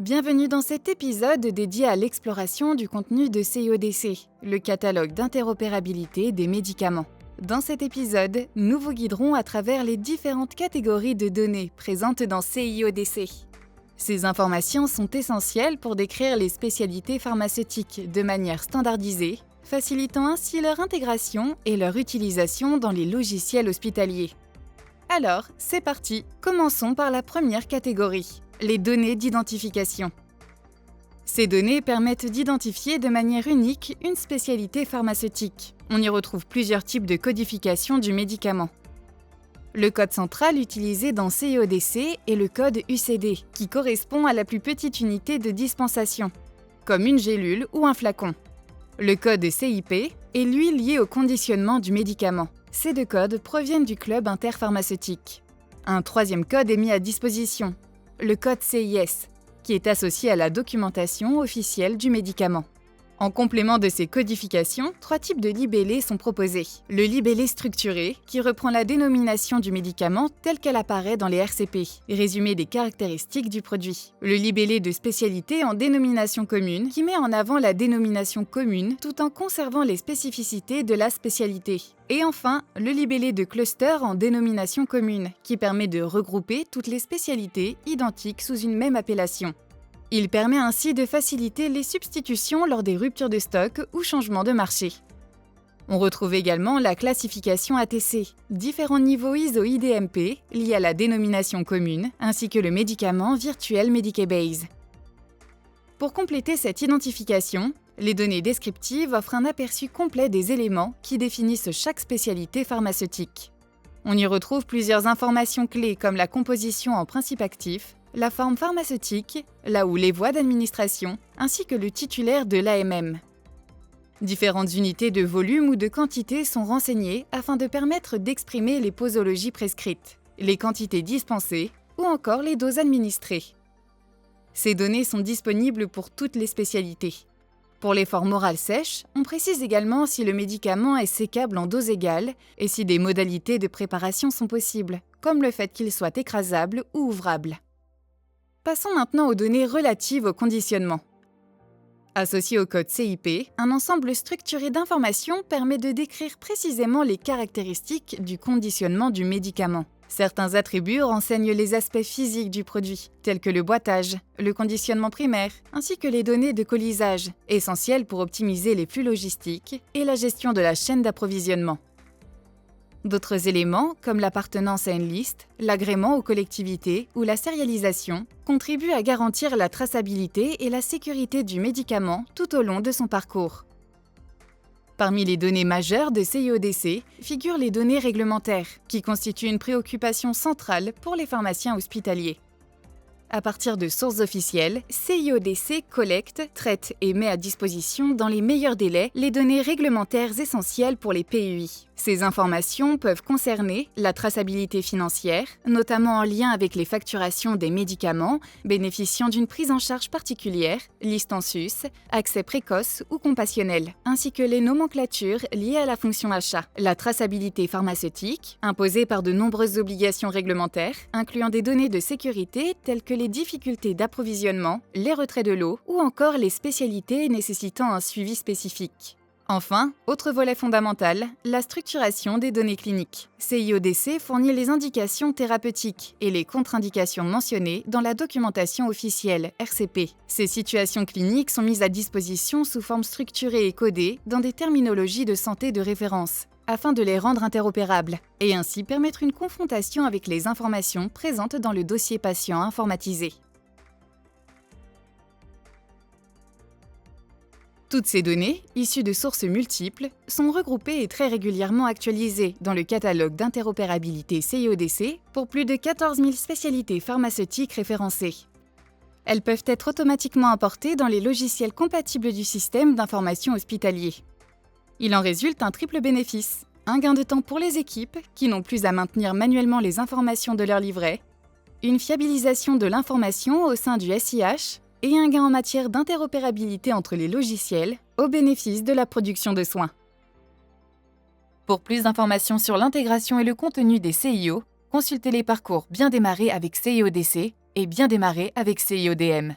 Bienvenue dans cet épisode dédié à l'exploration du contenu de CIODC, le catalogue d'interopérabilité des médicaments. Dans cet épisode, nous vous guiderons à travers les différentes catégories de données présentes dans CIODC. Ces informations sont essentielles pour décrire les spécialités pharmaceutiques de manière standardisée, facilitant ainsi leur intégration et leur utilisation dans les logiciels hospitaliers. Alors, c'est parti! Commençons par la première catégorie, les données d'identification. Ces données permettent d'identifier de manière unique une spécialité pharmaceutique. On y retrouve plusieurs types de codification du médicament. Le code central utilisé dans CIODC est le code UCD, qui correspond à la plus petite unité de dispensation, comme une gélule ou un flacon. Le code CIP est lui lié au conditionnement du médicament. Ces deux codes proviennent du club interpharmaceutique. Un troisième code est mis à disposition, le code CIS, qui est associé à la documentation officielle du médicament. En complément de ces codifications, trois types de libellés sont proposés. Le libellé structuré, qui reprend la dénomination du médicament telle qu'elle apparaît dans les RCP, résumé des caractéristiques du produit. Le libellé de spécialité en dénomination commune, qui met en avant la dénomination commune tout en conservant les spécificités de la spécialité. Et enfin, le libellé de cluster en dénomination commune, qui permet de regrouper toutes les spécialités identiques sous une même appellation. Il permet ainsi de faciliter les substitutions lors des ruptures de stock ou changements de marché. On retrouve également la classification ATC, différents niveaux ISO-IDMP liés à la dénomination commune, ainsi que le médicament Virtual Medicabase. Pour compléter cette identification, les données descriptives offrent un aperçu complet des éléments qui définissent chaque spécialité pharmaceutique. On y retrouve plusieurs informations clés comme la composition en principe actif, la forme pharmaceutique, là où les voies d'administration, ainsi que le titulaire de l'AMM. Différentes unités de volume ou de quantité sont renseignées afin de permettre d'exprimer les posologies prescrites, les quantités dispensées ou encore les doses administrées. Ces données sont disponibles pour toutes les spécialités. Pour les formes orales sèches, on précise également si le médicament est sécable en doses égales et si des modalités de préparation sont possibles, comme le fait qu'il soit écrasable ou ouvrable. Passons maintenant aux données relatives au conditionnement. Associé au code CIP, un ensemble structuré d'informations permet de décrire précisément les caractéristiques du conditionnement du médicament. Certains attributs renseignent les aspects physiques du produit, tels que le boitage, le conditionnement primaire, ainsi que les données de colisage, essentielles pour optimiser les flux logistiques et la gestion de la chaîne d'approvisionnement. D'autres éléments, comme l'appartenance à une liste, l'agrément aux collectivités ou la sérialisation, contribuent à garantir la traçabilité et la sécurité du médicament tout au long de son parcours. Parmi les données majeures de CIODC figurent les données réglementaires, qui constituent une préoccupation centrale pour les pharmaciens hospitaliers. À partir de sources officielles, CIODC collecte, traite et met à disposition dans les meilleurs délais les données réglementaires essentielles pour les PUI. Ces informations peuvent concerner la traçabilité financière, notamment en lien avec les facturations des médicaments bénéficiant d'une prise en charge particulière, liste en sus, accès précoce ou compassionnel, ainsi que les nomenclatures liées à la fonction achat. La traçabilité pharmaceutique, imposée par de nombreuses obligations réglementaires, incluant des données de sécurité telles que les difficultés d'approvisionnement, les retraits de lot ou encore les spécialités nécessitant un suivi spécifique. Enfin, autre volet fondamental, la structuration des données cliniques. CIODC fournit les indications thérapeutiques et les contre-indications mentionnées dans la documentation officielle, RCP. Ces situations cliniques sont mises à disposition sous forme structurée et codée dans des terminologies de santé de référence, afin de les rendre interopérables, et ainsi permettre une confrontation avec les informations présentes dans le dossier patient informatisé. Toutes ces données, issues de sources multiples, sont regroupées et très régulièrement actualisées dans le catalogue d'interopérabilité CIODC pour plus de 14 000 spécialités pharmaceutiques référencées. Elles peuvent être automatiquement importées dans les logiciels compatibles du système d'information hospitalier. Il en résulte un triple bénéfice, un gain de temps pour les équipes qui n'ont plus à maintenir manuellement les informations de leur livret, une fiabilisation de l'information au sein du SIH, et un gain en matière d'interopérabilité entre les logiciels au bénéfice de la production de soins. Pour plus d'informations sur l'intégration et le contenu des CIO, consultez les parcours Bien démarrer avec CIODC et Bien démarrer avec CIODM.